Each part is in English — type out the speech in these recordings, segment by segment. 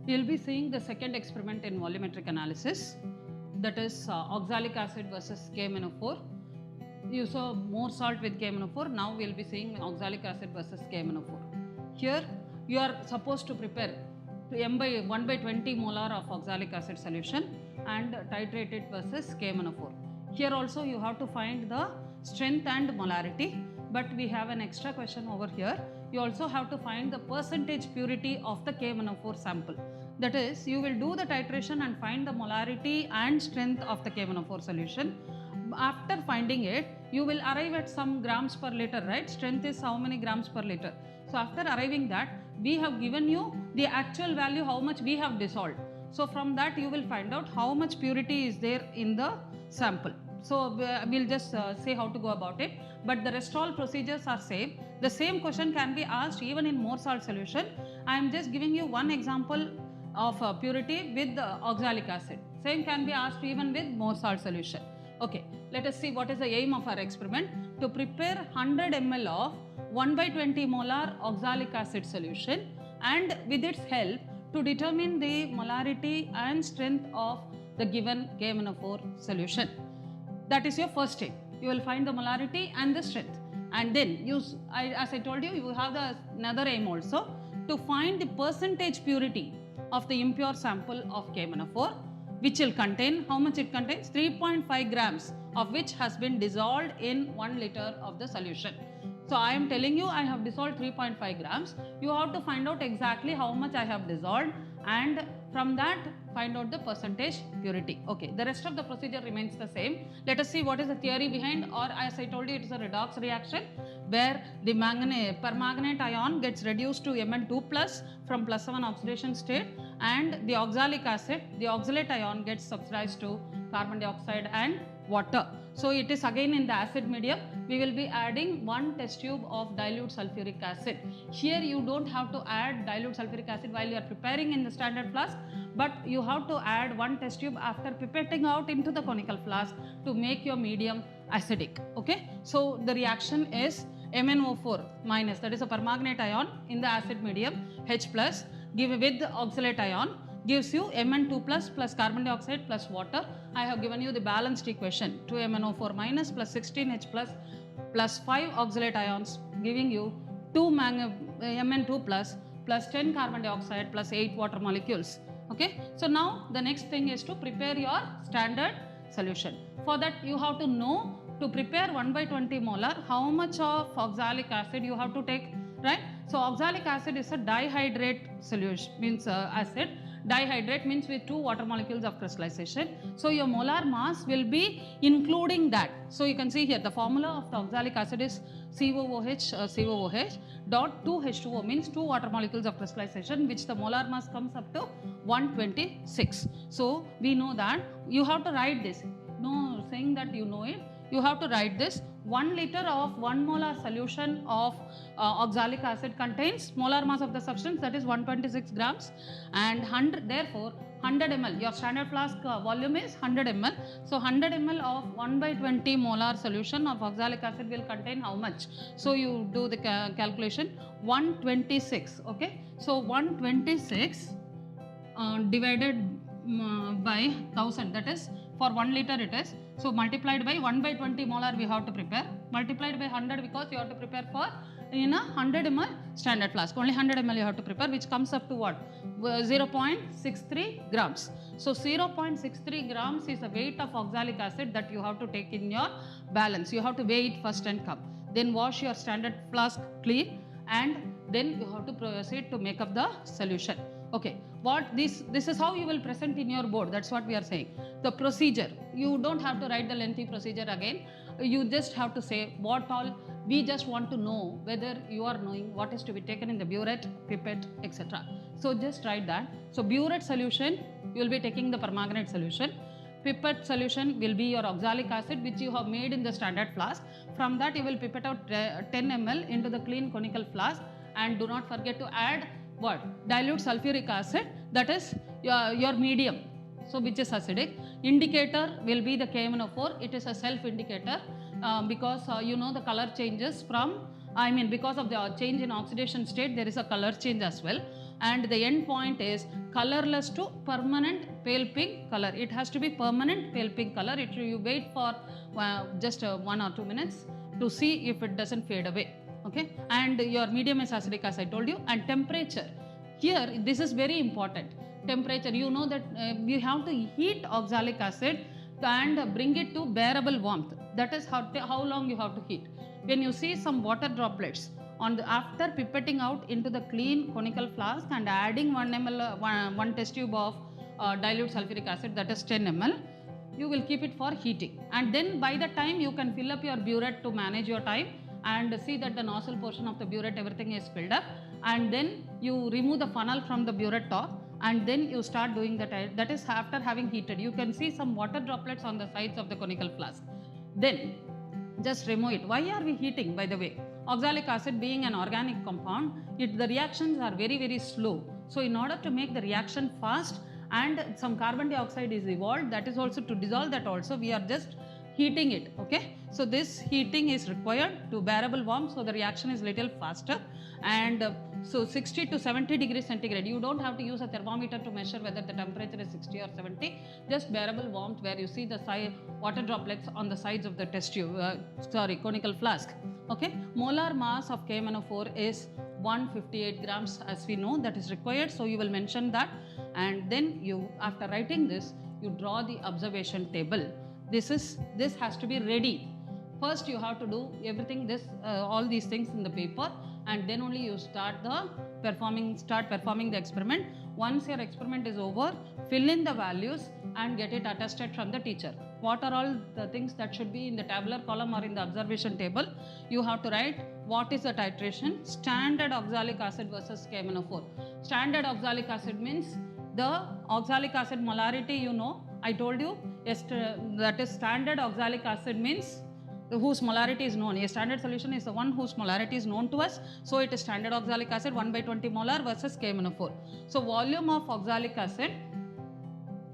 we will be seeing the second experiment in volumetric analysis, that is oxalic acid versus KMnO4. You saw more salt with KMnO4, now we will be seeing oxalic acid versus KMnO4. Here you are supposed to prepare 1 by 20 molar of oxalic acid solution and titrate it versus KMnO4. Here also you have to find the strength and molarity, but we have an extra question over here. You also have to find the percentage purity of the KMnO4 sample. That is, you will do the titration and find the molarity and strength of the KMnO4 solution. After finding it, you will arrive at some grams per liter, right? Strength is how many grams per liter. So after arriving that, we have given you the actual value, how much we have dissolved. So from that you will find out how much purity is there in the sample. So we'll just say how to go about it, but the rest all procedures are same. The same question can be asked even in more salt solution. I am just giving you one example of purity with the oxalic acid. Same can be asked even with more salt solution. Okay, let us see what is the aim of our experiment. To prepare 100 ml of 1 by 20 molar oxalic acid solution, and with its help to determine the molarity and strength of the given KMnO4 solution. That is your first step. You will find the molarity and the strength, and then as I told you, you have another aim also, to find the percentage purity of the impure sample of KMnO4, which will contain, how much it contains? 3.5 grams, of which has been dissolved in 1 liter of the solution. So I am telling you I have dissolved 3.5 grams. You have to find out exactly how much I have dissolved, and from that find out the percentage purity. Okay, the rest of the procedure remains the same. Let us see what is the theory behind, or as I told you, it is a redox reaction where the permanganate ion gets reduced to Mn2 plus from +1 oxidation state, and the oxalic acid, the oxalate ion, gets subsidized to carbon dioxide and water. So it is again in the acid medium. We will be adding 1 test tube of dilute sulfuric acid. Here you don't have to add dilute sulfuric acid while you are preparing in the standard flask, but you have to add 1 test tube after pipetting out into the conical flask to make your medium acidic. Okay, so the reaction is MnO4 minus, that is a permanganate ion in the acid medium, H plus, give with the oxalate ion, gives you Mn2 plus carbon dioxide plus water. I have given you the balanced equation, 2 MnO4 minus plus 16H plus 5 oxalate ions, giving you 2 Mn2 plus 10 carbon dioxide plus 8 water molecules. Okay, so now the next thing is to prepare your standard solution. For that you have to know, to prepare 1 by 20 molar, how much of oxalic acid you have to take, right? So oxalic acid is a dihydrate solution, means acid. Dihydrate means with 2 water molecules of crystallization. So your molar mass will be including that. So you can see here the formula of the oxalic acid is COOH dot 2H2O, means 2 water molecules of crystallization, which the molar mass comes up to 126. So we know that you have to write this. No saying that you know it. You have to write this. 1 liter of 1 molar solution of oxalic acid contains molar mass of the substance, that is 126 grams, and therefore 100 ml, your standard flask volume is 100 ml. So 100 ml of 1 by 20 molar solution of oxalic acid will contain how much? So you do the calculation, 126. Okay, so 126 divided by 1000, that is for 1 liter it is. So multiplied by 1 by 20 molar we have to prepare, multiplied by 100 because you have to prepare for in a 100 ml standard flask. Only 100 ml you have to prepare, which comes up to what? 0.63 grams. So 0.63 grams is the weight of oxalic acid that you have to take in your balance. You have to weigh it first and come. Then wash your standard flask clean, and then you have to proceed to make up the solution. Okay, this is how you will present in your board. That's what we are saying. The procedure, you don't have to write the lengthy procedure again. You just have to say what all. We just want to know whether you are knowing what is to be taken in the burette, pipette, etc. So just write that. So burette solution, you will be taking the permanganate solution. Pipette solution will be your oxalic acid, which you have made in the standard flask. From that you will pipette out 10 ml into the clean conical flask, and do not forget to add what? Dilute sulfuric acid, that is your medium, so which is acidic. Indicator will be the KMnO4. It is a self indicator because you know the color changes from, because of the change in oxidation state, there is a color change as well. and the end point is colorless to permanent pale pink color. It has to be permanent pale pink color. You wait for just 1 or 2 minutes to see if it doesn't fade away. Okay, and your medium is acidic as I told you, and temperature. Here this is very important. Temperature, you know that we have to heat oxalic acid and bring it to bearable warmth. That is how long you have to heat. When you see some water droplets after pipetting out into the clean conical flask and adding 1 ml, one test tube of dilute sulfuric acid, that is 10 ml, you will keep it for heating, and then by the time you can fill up your burette to manage your time and see that the nozzle portion of the burette everything is filled up, and then you remove the funnel from the burette top, and then you start doing that is after having heated. You can see some water droplets on the sides of the conical flask. Then just remove it. Why are we heating, by the way? Oxalic acid being an organic compound, the reactions are very, very slow. So in order to make the reaction fast and some carbon dioxide is evolved, that is also to dissolve that also, we are just heating it. Okay, so this heating is required to bearable warmth, so the reaction is little faster. And so 60 to 70 degrees centigrade, you don't have to use a thermometer to measure whether the temperature is 60 or 70, just bearable warmth where you see the water droplets on the sides of the test tube, conical flask. Okay, molar mass of KMnO4 is 158 grams as we know, that is required, so you will mention that, and then you, after writing this, you draw the observation table. This has to be ready. First you have to do everything all these things in the paper, and then only you start performing the experiment. Once your experiment is over, fill in the values and get it attested from the teacher. What are all the things that should be in the tabular column or in the observation table? You have to write what is the titration, standard oxalic acid versus KMnO4. Standard oxalic acid means the oxalic acid molarity, you know, I told you, that is standard oxalic acid means whose molarity is known. A standard solution is the one whose molarity is known to us. So it is standard oxalic acid 1/20 molar versus KMnO4. So volume of oxalic acid,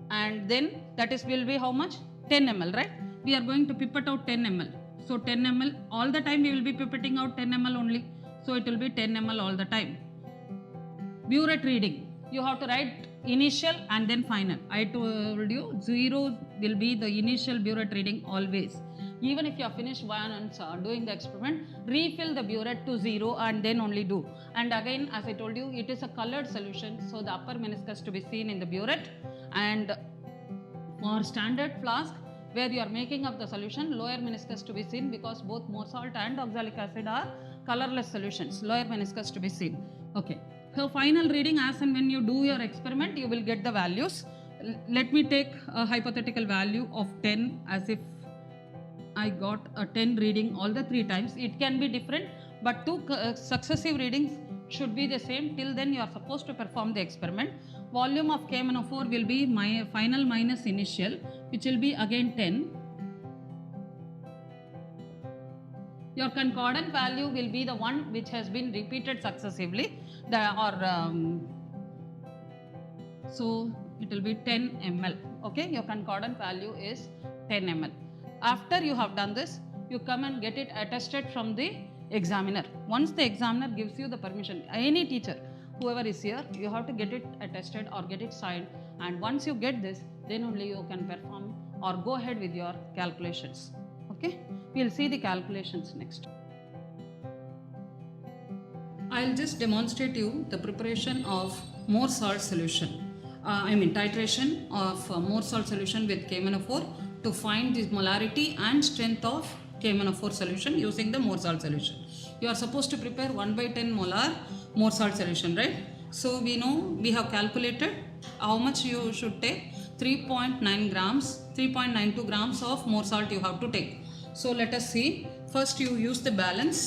and then that is will be how much? 10 ml, right? We are going to pipette out 10 ml. So 10 ml, all the time we will be pipetting out 10 ml only. So it will be 10 ml all the time. Burette reading, you have to write initial and then final. I told you 0 will be the initial burette reading always. Even if you have finished once doing the experiment, refill the burette to 0 and then only do. And again, as I told you, it is a colored solution, so the upper meniscus to be seen in the burette. And for standard flask, where you are making up the solution, lower meniscus to be seen, because both more salt and oxalic acid are colorless solutions. Lower meniscus to be seen. Okay. So final reading, as and when you do your experiment, you will get the values. Let me take a hypothetical value of 10 as if I got a 10 reading all the 3 times. It can be different, but 2 successive readings should be the same. Till then you are supposed to perform the experiment. Volume of KMnO4 will be final minus initial, which will be again 10. Your concordant value will be the one which has been repeated successively. So it will be 10 ml. Okay, your concordant value is 10 ml. After you have done this, you come and get it attested from the examiner. Once the examiner gives you the permission, any teacher, whoever is here, you have to get it attested or get it signed. And once you get this, then only you can perform or go ahead with your calculations. Okay, we'll see the calculations next. I'll just demonstrate you the preparation of more salt solution. Titration of more salt solution with KMnO4 to find the molarity and strength of KMnO4 solution using the more salt solution. You are supposed to prepare 1/10 molar more salt solution, right? So we know, we have calculated how much you should take. 3.92 grams of more salt you have to take. So let us see. First you use the balance.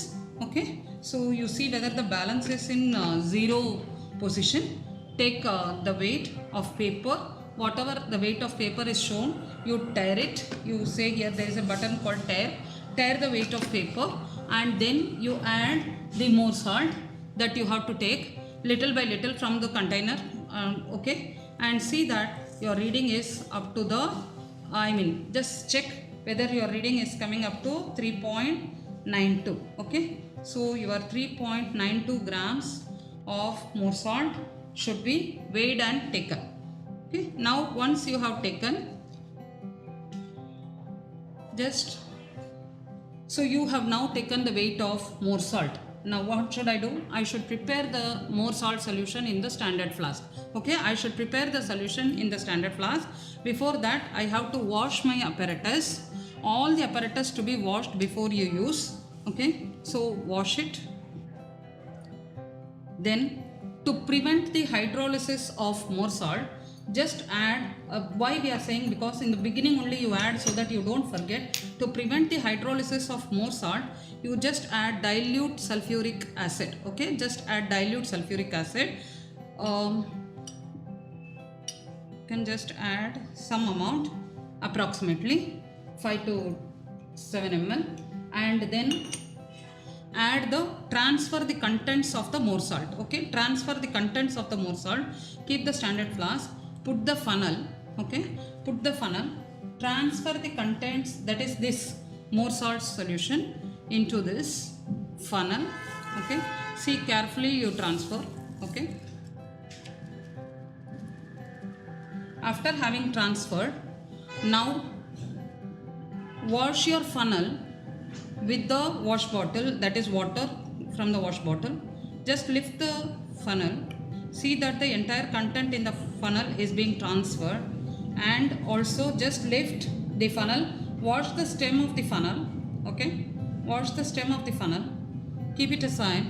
Okay, so you see whether the balance is in 0 position. Take the weight of paper. Whatever the weight of paper is shown, you tear it. You say here there is a button called tear. Tear the weight of paper, and then you add the more salt that you have to take little by little from the container. Okay, and see that your reading is up to the, just check whether your reading is coming up to 3.92. Okay, so your 3.92 grams of more salt should be weighed and taken. Okay, now once you have taken, so you have now taken the weight of more salt. Now what should I do? I should prepare the more salt solution in the standard flask. Okay, I should prepare the solution in the standard flask. Before that, I have to wash my apparatus. All the apparatus to be washed before you use. Okay, so wash it. Then to prevent the hydrolysis of more salt, just add, why we are saying, because in the beginning only you add so that you don't forget. To prevent the hydrolysis of more salt, you just add dilute sulfuric acid. Okay, just add dilute sulfuric acid. You can just add some amount, approximately 5 to 7 ml, and then transfer the contents of the more salt. Okay, transfer the contents of the more salt. Keep the standard flask. Put the funnel. Okay, put the funnel. Transfer the contents, that is this more salt solution, into this funnel. Okay, see carefully you transfer. Okay, after having transferred, now wash your funnel with the wash bottle, that is water from the wash bottle. Just lift the funnel, see that the entire content in the funnel is being transferred, and also just lift the funnel, wash the stem of the funnel. Okay, wash the stem of the funnel, keep it aside,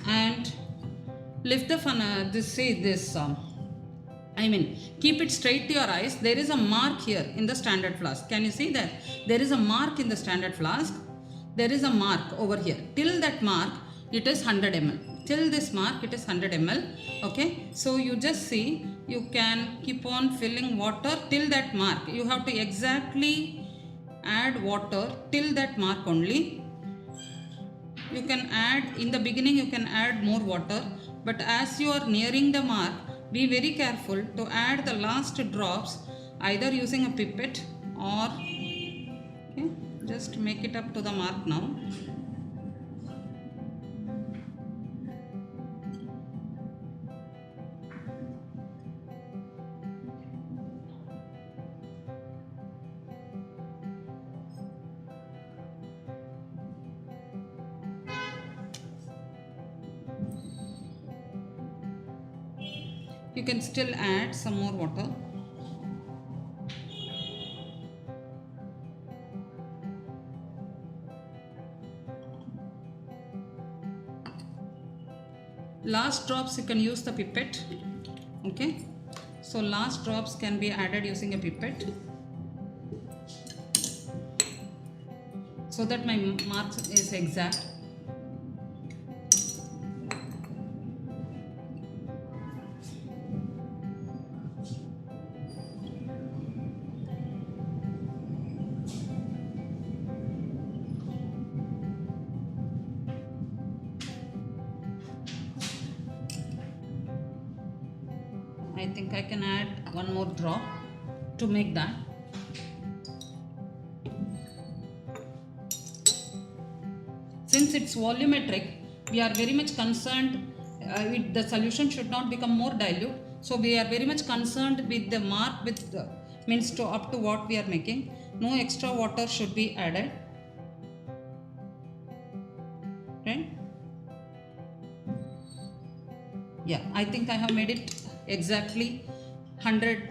and lift the funnel. Keep it straight to your eyes. There is a mark here in the standard flask. Can you see that? There is a mark in the standard flask. There is a mark over here. Till that mark, it is 100 ml. Till this mark, it is 100 ml. Okay. So you just see, you can keep on filling water till that mark. You have to exactly add water till that mark only. You can add, in the beginning you can add more water, but as you are nearing the mark, be very careful to add the last drops, either using a pipette or, okay, just make it up to the mark now. You can still add some more water. Last drops you can use the pipette. Okay, so last drops can be added using a pipette, so that my mark is exact. I think I can add one more drop to make that. Since it's volumetric, we are very much concerned, the solution should not become more dilute. So we are very much concerned with the mark, with means to up to what we are making. No extra water should be added. Right? Yeah, I think I have made it exactly 100.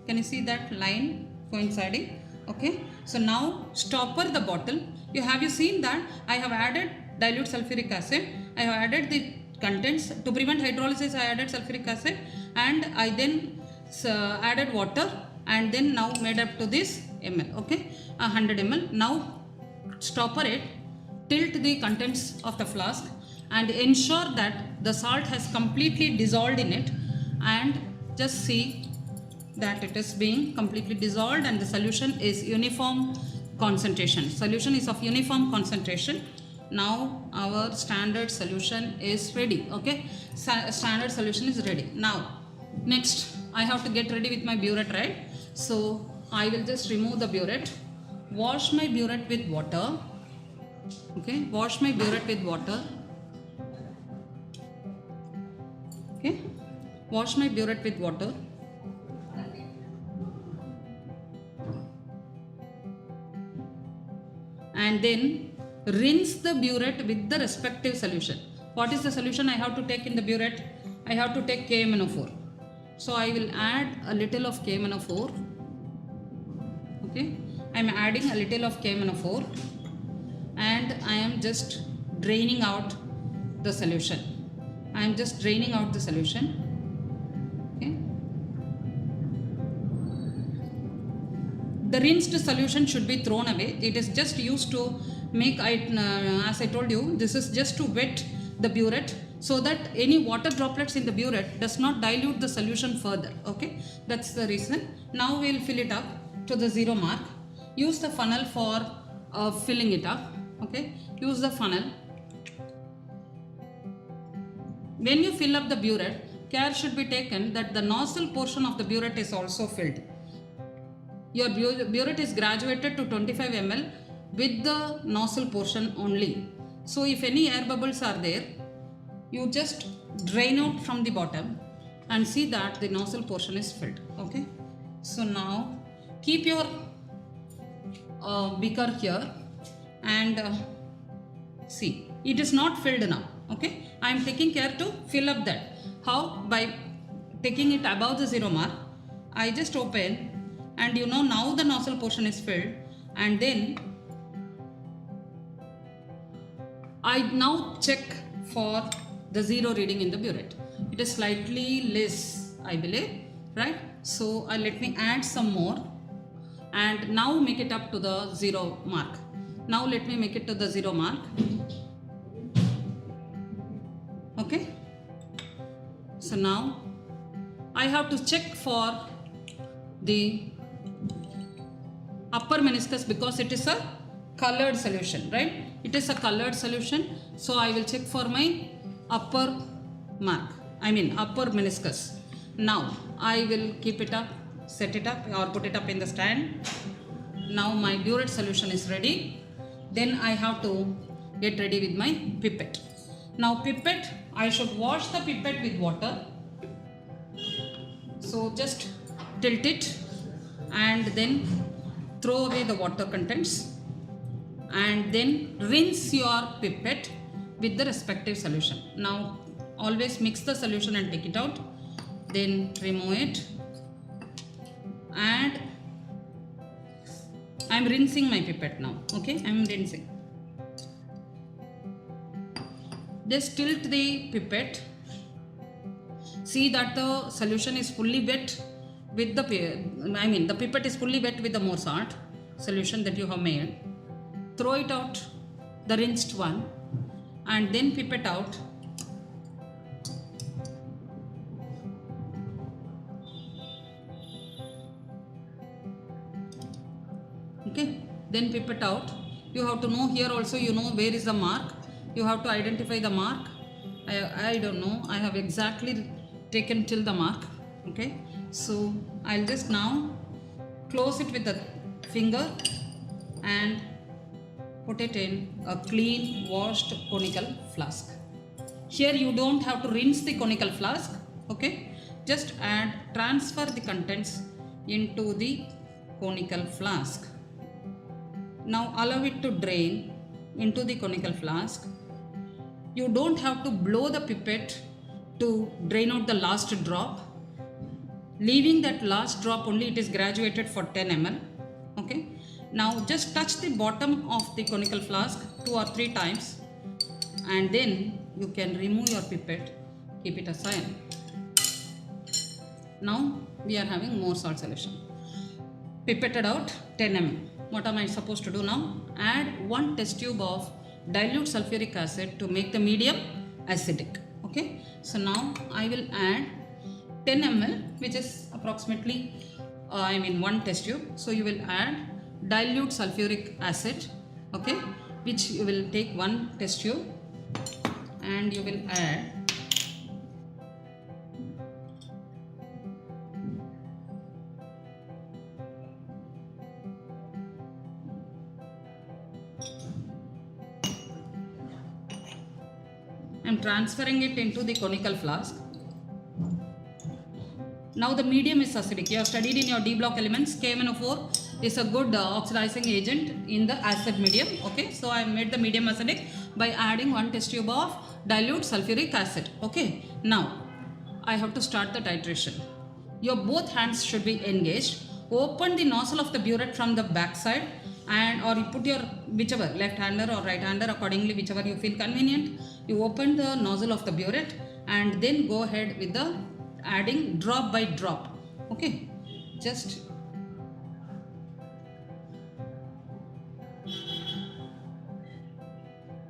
Can you see that line coinciding? Okay, so now stopper the bottle. Have you seen that I have added dilute sulfuric acid? I have added the contents. To prevent hydrolysis, I added sulfuric acid, and I then added water, and then now made up to this ml. Okay, 100 ml. Now stopper it, tilt the contents of the flask, and ensure that the salt has completely dissolved in it, and just see that it is being completely dissolved and the solution is uniform concentration. Solution is of uniform concentration. Now our standard solution is ready. Okay, standard solution is ready. Now next I have to get ready with my burette, right? So I will just remove the burette, wash my burette with water. Okay, wash my burette with water. Okay, wash my burette with water. And then rinse the burette with the respective solution. What is the solution I have to take in the burette? I have to take KMnO4. So I will add a little of KMnO4. Okay, I am adding a little of KMnO4 and I am just draining out the solution. I am just draining out the solution. Okay. The rinsed solution should be thrown away. It is just used to make, as I told you, this is just to wet the burette so that any water droplets in the burette does not dilute the solution further. Okay, that's the reason. Now we will fill it up to the 0 mark. Use the funnel for filling it up. Okay, use the funnel. When you fill up the burette, care should be taken that the nozzle portion of the burette is also filled. Your burette is graduated to 25 ml with the nozzle portion only. So if any air bubbles are there, you just drain out from the bottom and see that the nozzle portion is filled. Okay. So now keep your beaker here and see, it is not filled now. Okay. I am taking care to fill up that. How? By taking it above the 0 mark. I just open and now the nozzle portion is filled, and then I now check for the 0 reading in the burette. It is slightly less, I believe, right? So let me add some more and now make it up to the 0 mark. Now let me make it to the 0 mark. Okay. So now I have to check for the upper meniscus because it is a colored solution, right? It is a colored solution. So I will check for my upper mark, upper meniscus. Now I will keep it up, set it up or put it up in the stand. Now my burette solution is ready. Then I have to get ready with my pipette. Now pipette, I should wash the pipette with water. So just tilt it and then throw away the water contents and then rinse your pipette with the respective solution. Now always mix the solution and take it out, then remove it, and I am rinsing my pipette now. Okay, I am rinsing. Just tilt the pipette. See that the solution is fully wet with the pipette is fully wet with the more salt solution that you have made. Throw it out, the rinsed one, and then pipette out. Okay, then pipette out. You have to know here also, where is the mark. You have to identify the mark. I don't know, I have exactly taken till the mark. Okay, so I'll just now close it with the finger and put it in a clean washed conical flask. Here you don't have to rinse the conical flask. Okay, just transfer the contents into the conical flask. Now allow it to drain into the conical flask. You don't have to blow the pipette to drain out the last drop. Leaving that last drop only, it is graduated for 10 ml. Okay. Now just touch the bottom of the conical flask 2 or 3 times and then you can remove your pipette, keep it aside. Now we are having more salt solution. Pipetted out 10 ml. What am I supposed to do now? Add 1 test tube of dilute sulfuric acid to make the medium acidic. Okay. So now I will add 10 ml, which is approximately 1 test tube. So you will add dilute sulfuric acid, okay, which you will take 1 test tube and you will add I am transferring it into the conical flask. Now the medium is acidic. You have studied in your D block elements, KMnO4 is a good oxidizing agent in the acid medium. Okay, so I made the medium acidic by adding 1 test tube of dilute sulfuric acid. Okay, now I have to start the titration. Your both hands should be engaged. Open the nozzle of the burette from the back side, and or you put your whichever left hander or right hander accordingly, whichever you feel convenient. You open the nozzle of the burette and then go ahead with the adding drop by drop. Okay, just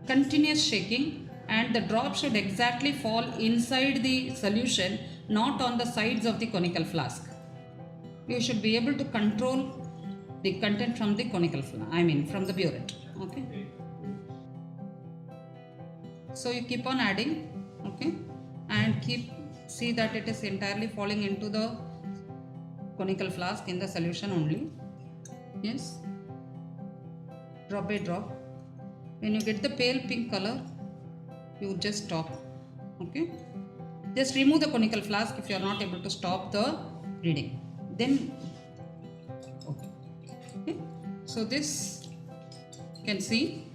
continuous shaking, and the drop should exactly fall inside the solution, not on the sides of the conical flask. You should be able to control the content from the conical flask, from the burette. Okay, so you keep on adding, okay, and see that it is entirely falling into the conical flask in the solution only. Yes, drop by drop. When you get the pale pink color, you just stop. Okay, just remove the conical flask if you are not able to stop the reading. Then okay, so this you can see,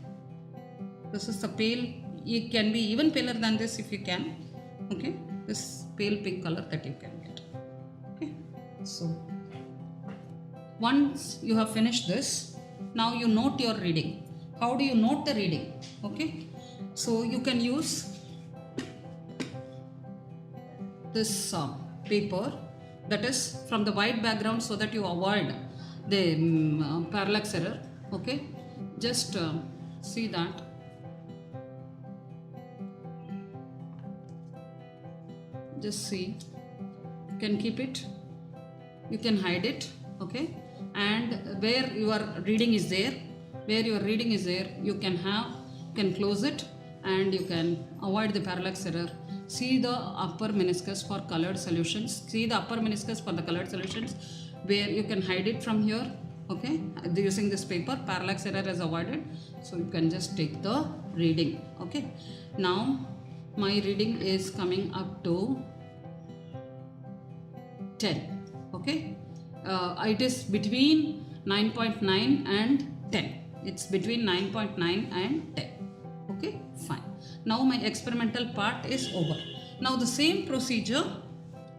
this is the pale. It can be even paler than this if you can. Okay, this pale pink color that you can get. Okay, so once you have finished this, now you note your reading. How do you note the reading? Okay, so you can use this paper that is from the white background so that you avoid the parallax error. Okay, just see that. Just see, you can keep it, you can hide it. Okay, and where your reading is there, you can close it and you can avoid the parallax error. See the upper meniscus for colored solutions. See the upper meniscus for the colored solutions, where you can hide it from here. Okay, using this paper, parallax error is avoided. So you can just take the reading. Okay, now my reading is coming up to 10. Okay, it is between 9.9 and 10. It's between 9.9 and 10. Okay, fine. Now my experimental part is over. Now the same procedure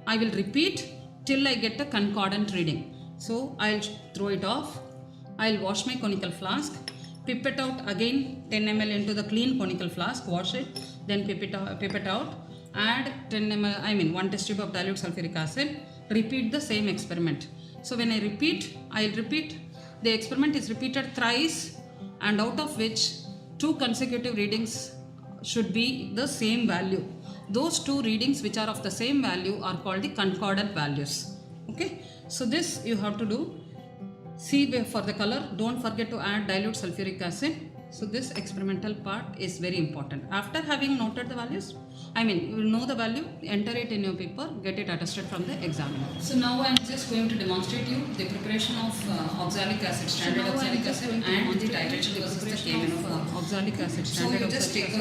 I will repeat till I get a concordant reading. So I'll throw it off. I'll wash my conical flask, pipette out again 10 ml into the clean conical flask, wash it, then pipette out, add 10 ml, 1 test tube of dilute sulfuric acid, repeat the same experiment. So when I'll repeat, the experiment is repeated thrice, and out of which 2 consecutive readings should be the same value. Those 2 readings which are of the same value are called the concordant values. Okay, so this you have to do. See for the color, don't forget to add dilute sulfuric acid. So this experimental part is very important. After having noted the values, you will know the value, enter it in your paper, get it attested from the examiner. So now I am just going to demonstrate you the preparation of oxalic acid, standard oxalic acid, and the titration versus the KMnO4. Oxalic acid, standard. So you just take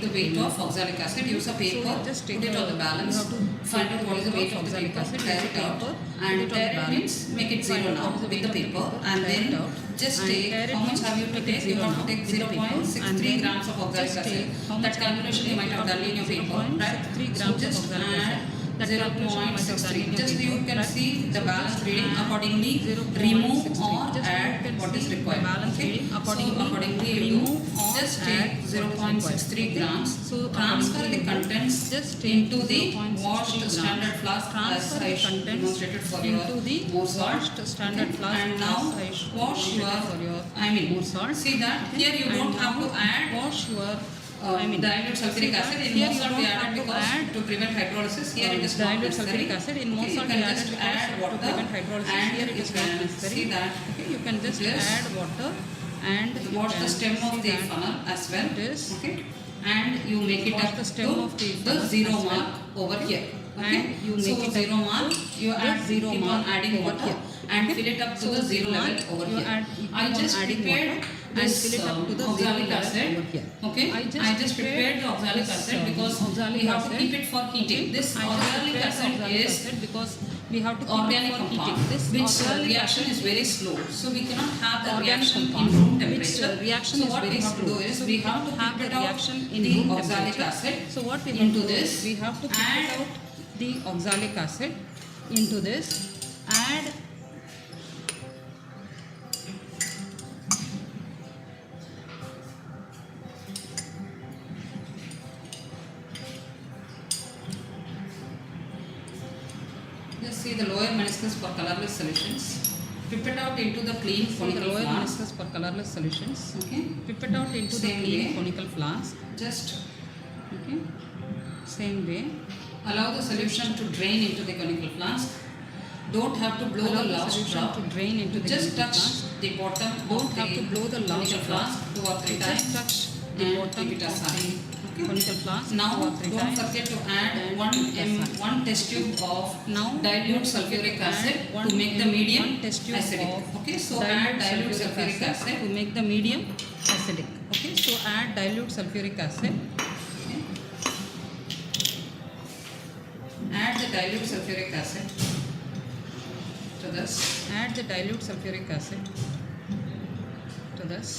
the weight of oxalic acid, use a paper, put it on the balance, find out what is the weight of oxalic acid, tear it out, and tear it means make it 0 now with the paper, and then just take, how much have you to take? You have to take 0.63 grams of oxalic acid. That calculation you might have done in your paper, right? So just add 0.63. Just you can see the balance reading, accordingly remove or add what is required. Okay? So accordingly remove or just take 0.63 grams. So transfer the contents just into the washed standard flask as I demonstrated for you into the more salt standard flask. And now wash your more salt. See that here you don't have to add dilute sulfuric acid. In more salt we added because to prevent hydrolysis. Here it is not necessary. Acid. In more salt we added to add water to prevent hydrolysis. And here it is not necessary. See that. Okay, you can just add water and watch the stem of the funnel as well. Okay, and you make it up the stem of the 0 mark over here. Okay, you make it 0 mark. You add 0 mark, adding water, and fill it up to the 0 level over here. I just prepared and fill it up to the oxalic zero acid. over here. Okay, I just prepared the oxalic acid because we have to keep it for heating. This oxalic acid is because we have to keep organic it for heating. compound, This which reaction is very slow, so we cannot have the reaction in room temperature. Reaction so is what very we have to slow. do is So we have to have put the out reaction in the room oxalic temperature. acid So what we into have to do this, is we have to put add out the oxalic acid into this, add just see the lower meniscus for colorless solutions. Pipette out into the clean the conical lower flask. meniscus for colorless solutions. Okay, Pipette out into the Same clean way. conical flask. just Okay, same way. allow the solution to drain into the conical flask. Don't have to blow Allow the the last solution drop. to drain into the Just conical touch flask. the bottom Don't of have to blow the last conical drop. flask 2 or 3 Just times touch the and bottom keep it of aside. the Okay. conical flask Now 2 or 3 don't times. forget to add and 1 keep it aside. 1 test tube of Now dilute don't forget sulfuric to add acid one to make the m- medium one test tube acidic. of Okay, so add dilute sulfuric acid. to make the medium acidic. Okay, so add dilute sulfuric acid. Okay. Add the dilute sulfuric acid to this. Add the dilute sulfuric acid to this.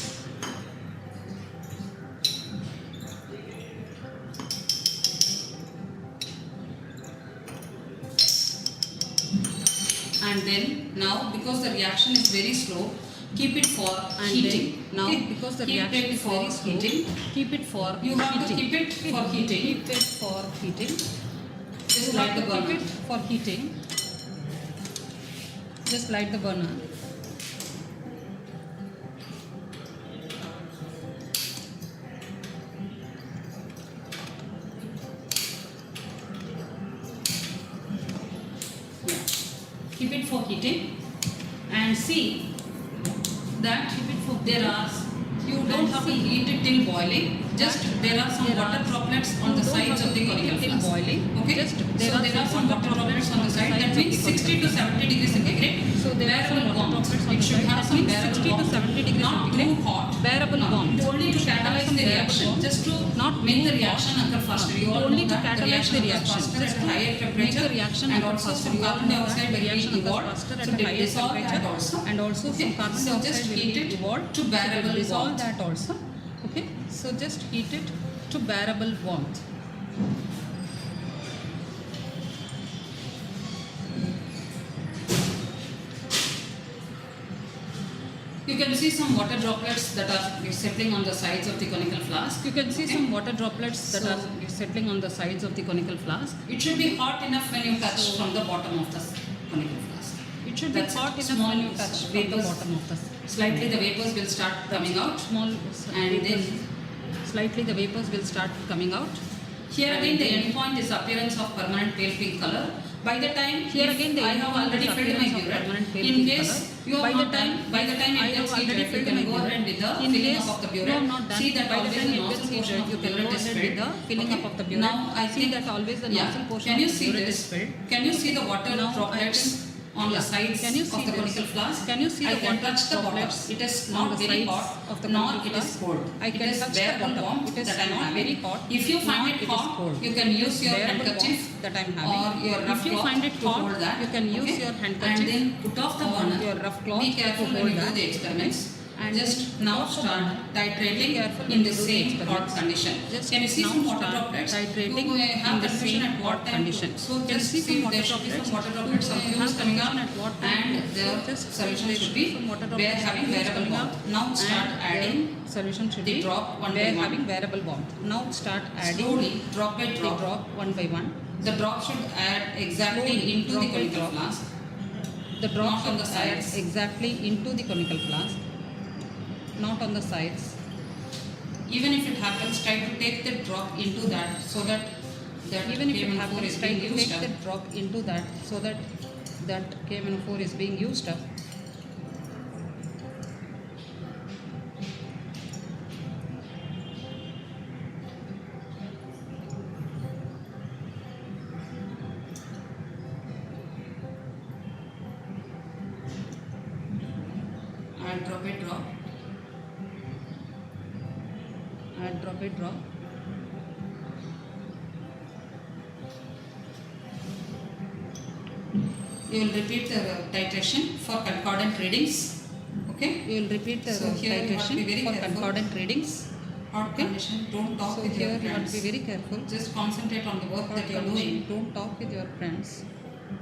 And then now because the reaction is very slow, keep it for And heating. then, now Okay? because the keep reaction it is for very slow, heating. keep it for You have to heating. keep it for heating. Keep it for heating. Just You light have the to keep burner. it for heating. Just light the burner. Yeah. Keep it for heating and see that there are, you don't have to heat it till boiling, just there are some water droplets on the sides of the conical flask. Boiling. Okay, Just so there are some water droplets on the side, that means 60 to 70 degrees centigrade. So there are some Bearable water warmth. droplets on It the should side. have That some means bearable 60 to warmth. 70 degrees Not centigrade. too hot. Bearable No, warmth. only to catalyze the Bearable reaction, warmth. just to Not make the too reaction hot. occur faster. You all Only know to that the catalyze the reaction occurs reaction. faster Just at higher make temperature, the reaction and occur also faster. some You all carbon know that dioxide the will reaction be occurs evolved, faster so at a they higher dissolve that temperature. also. And also Okay, some carbon so just dioxide will heat be it evolved to bearable dissolve warmth. that also. Okay, so just heat it to bearable warmth. You can see some water droplets that are settling on the sides of the conical flask. You can see Okay. some water droplets that So- are settling on the sides of the conical flask. It should be hot enough when you touch from the bottom of the conical flask. It should That's be hot it. enough Small when you touch from the vapors. bottom of the Slightly the vapors will start coming out, small and vapors. then Slightly the vapors will start coming out. here And again the then- end point is appearance of permanent pale pink color. By the time Here if again the I end have point already is filled my appearance of burette, permanent pale in pink case color. you have By not the time- done, by the time I it have gets already heated, you filled can my go burette. ahead with the In filling case up of the you have burette. not done, See that by the always time the it nozzle gets portion heated, of you the can go burette is ahead with filled. the filling up of the burette. Now I See think that always the yeah. nozzle portion Can of you the see burette this? is filled. Can you see the water Now I droplets on the Yeah. sides Can you of see the this? conical flask? Can you see I the can water touch the bottom. droplets It is on not the very sides hot, of the nor conical it is flask? cold. I can It is touch the bearable bottom. warmth It is that I am not having. very hot, If you find nor it it is hot, cold. you can use your Bearable handkerchief warmth that I am having. or your rough If you cloth find it to hot, hold that. you can use okay? your handkerchief and then put off the or burner. your rough cloth Be to careful hold when you do that. the experiments. And Just put now off the start burner. titrating Be careful when in you the do the same hot experiments. condition. Just Can you see now some water start droplets? titrating You may have in the confusion same at what hot time condition. to. So Can you just see see some water there should be droplets? some water droplets You of may fumes have coming confusion out, at what time and to. the Just solution there should should be be some water where droplets having of fumes variable coming warmth. out. Now start And adding the solution should the be drop one by where one. having variable warmth. Now start adding Slowly, drop by the drop. drop one by one. The drop should add exactly Slowly, into drop the by conical drop. flask. The drop Not on the should add sides. exactly into the conical flask, not on the sides. Even if it happens, try to take the drop into that so that Even if it K-1 happens, is try being to used take up. the drop into that so that that K-4 is being used up. I'll drop a drop. Add drop by drop. You will repeat the titration for concordant readings. Okay? You will repeat the titration for concordant readings. Hard condition, don't talk with your friends. So here you have to be very careful. Just concentrate on the work that you are doing. Don't talk with your friends.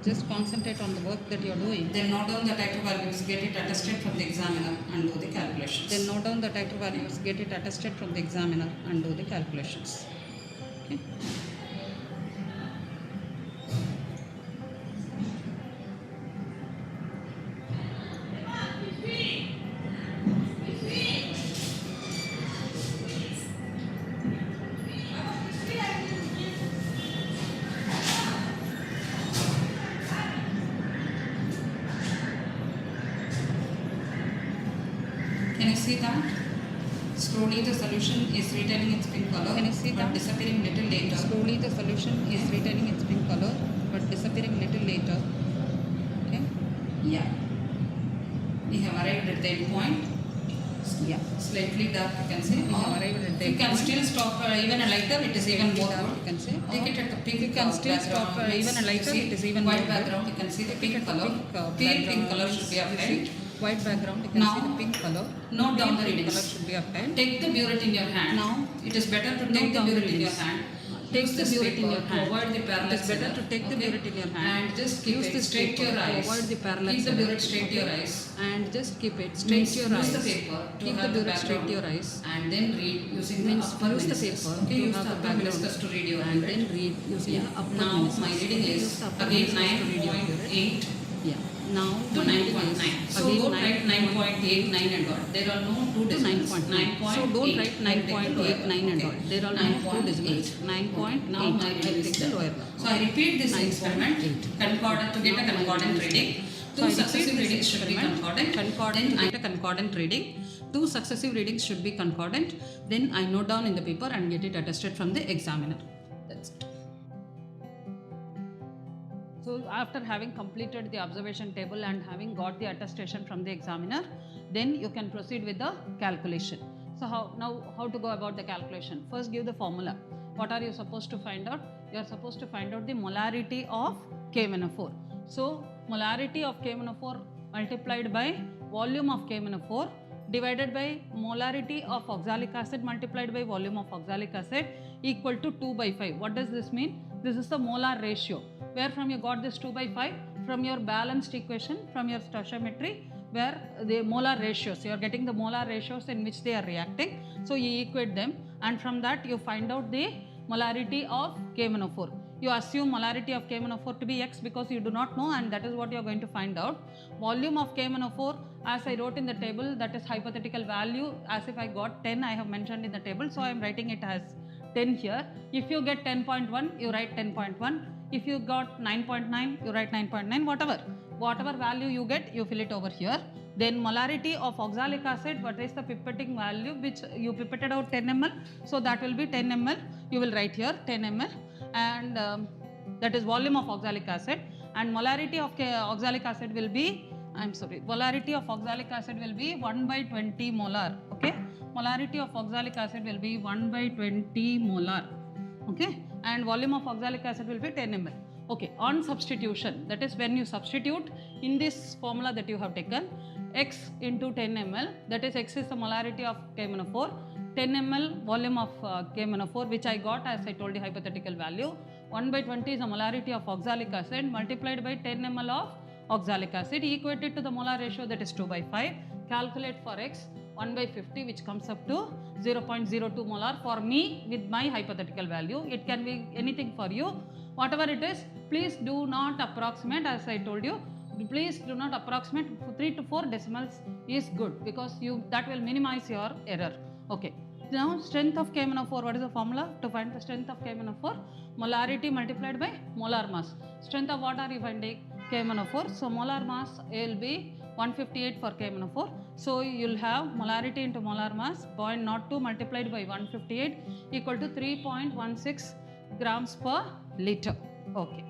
Just concentrate on the work that you are doing. Then note down the titer values, get it attested from the examiner and do the calculations. Then note down the titer values, get it attested from the examiner and do the calculations. Okay? Can you see that? Slowly the solution is retaining its pink color. Can you see that? Disappearing little later. Slowly the solution is retaining its pink color but disappearing little later. Okay? Yeah. We have arrived at the end point. Yeah. Slightly dark you can say. We have arrived at the end point. You can still stop even a lighter, it is even more dark you can say. Take it at the pink. You can still stop even a lighter, it is even more white background. You can see the pink color. Pink color should be applied. White background, you can see the pink color. Note down the readings. Color should be applied. Take the burette in your hand. Now, it is better to take the burette in your hand. Take the burette in your hand. Avoid the parallax. It is better to take the burette in your hand. And just keep it straight to your eyes. Avoid the parallax. Keep the burette straight to your eyes. And just keep it straight to your eyes. Use the paper. Keep the burette straight to your eyes. And then read using the upper meniscus. Use the paper. Okay, use the upper meniscus to read your and then read using the upper meniscus. Now, my reading is again 9.8. Yeah. Now to 9.9. So don't write 9.89 and all. There are no two decimals. 9.9. So don't write 9.89 and all. There are no two decimals. 9.8. Now I take the lower one. So I repeat this experiment concordant to get a concordant reading. Two successive readings should be concordant. Then I get a concordant reading. Two successive readings should be concordant. Then I note down in the paper and get it attested from the examiner. That's it. So after having completed the observation table and having got the attestation from the examiner, then you can proceed with the calculation. So how to go about the calculation? First give the formula. What are you supposed to find out? You are supposed to find out the molarity of KMnO4. So molarity of KMnO4 multiplied by volume of KMnO4 divided by molarity of oxalic acid multiplied by volume of oxalic acid equal to 2 by 5. What does this mean? This is the molar ratio. Where from you got this 2 by 5? From your balanced equation, from your stoichiometry, where the molar ratios, you are getting the molar ratios in which they are reacting. So you equate them and from that you find out the molarity of KMnO4. You assume molarity of KMnO4 to be X because you do not know and that is what you are going to find out. Volume of KMnO4 as I wrote in the table, that is hypothetical value. As if I got 10 I have mentioned in the table, so I am writing it as 10 here. If you get 10.1 you write 10.1. If you got 9.9 you write 9.9. Whatever value you get you fill it over here. Then molarity of oxalic acid, what is the pipetting value which you pipetted out 10 ml, so that will be 10 ml. You will write here 10 ml and that is volume of oxalic acid, and molarity of oxalic acid will be, molarity of oxalic acid will be 1 by 20 molar. Okay, molarity of oxalic acid will be 1 by 20 molar. Okay, and volume of oxalic acid will be 10 ml. Okay, on substitution, that is when you substitute in this formula that you have taken, X into 10 ml, that is X is the molarity of KMnO4, 10 ml volume of KMnO4 which I got as I told you hypothetical value, 1 by 20 is the molarity of oxalic acid multiplied by 10 ml of oxalic acid equated to the molar ratio, that is 2 by 5. Calculate for X 1 by 50 which comes up to 0.02 molar for me with my hypothetical value. It can be anything for you. Whatever it is, please do not approximate, as I told you. Please do not approximate. 3 to 4 decimals is good because that will minimize your error. Okay. Now strength of KMnO4, what is the formula to find the strength of KMnO4? Molarity multiplied by molar mass. Strength of what are you finding? KMnO4. So molar mass will be 158 for KMnO4. So you will have molarity into molar mass 0.02 multiplied by 158 equal to 3.16 grams per liter. Okay.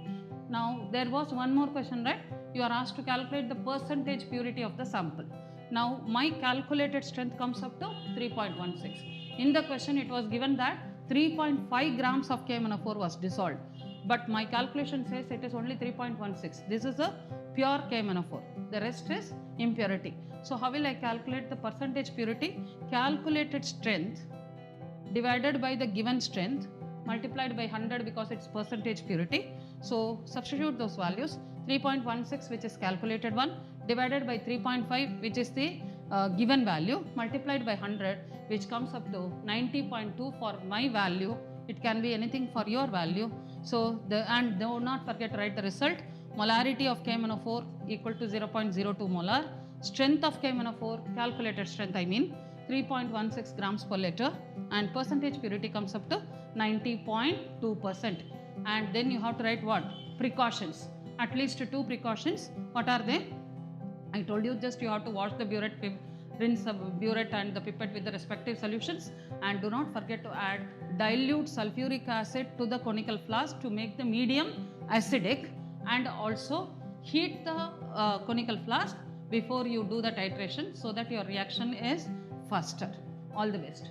Now there was one more question, right? You are asked to calculate the percentage purity of the sample. Now my calculated strength comes up to 3.16. In the question it was given that 3.5 grams of KMnO4 was dissolved, but my calculation says it is only 3.16. This is a pure KMnO4. The rest is impurity. So how will I calculate the percentage purity? Calculated strength divided by the given strength multiplied by 100 because it's percentage purity. So substitute those values. 3.16 which is calculated one divided by 3.5 which is the given value multiplied by 100 which comes up to 90.2 for my value. It can be anything for your value. So and do not forget to write the result. Molarity of KMnO4 equal to 0.02 molar. Strength of KMnO4, calculated strength 3.16 grams per liter, and percentage purity comes up to 90.2%. And then you have to write what? Precautions. At least 2 precautions. What are they? I told you just you have to wash the burette, rinse the burette and the pipette with the respective solutions, and do not forget to add dilute sulfuric acid to the conical flask to make the medium acidic, and also heat the conical flask before you do the titration so that your reaction is faster. All the best.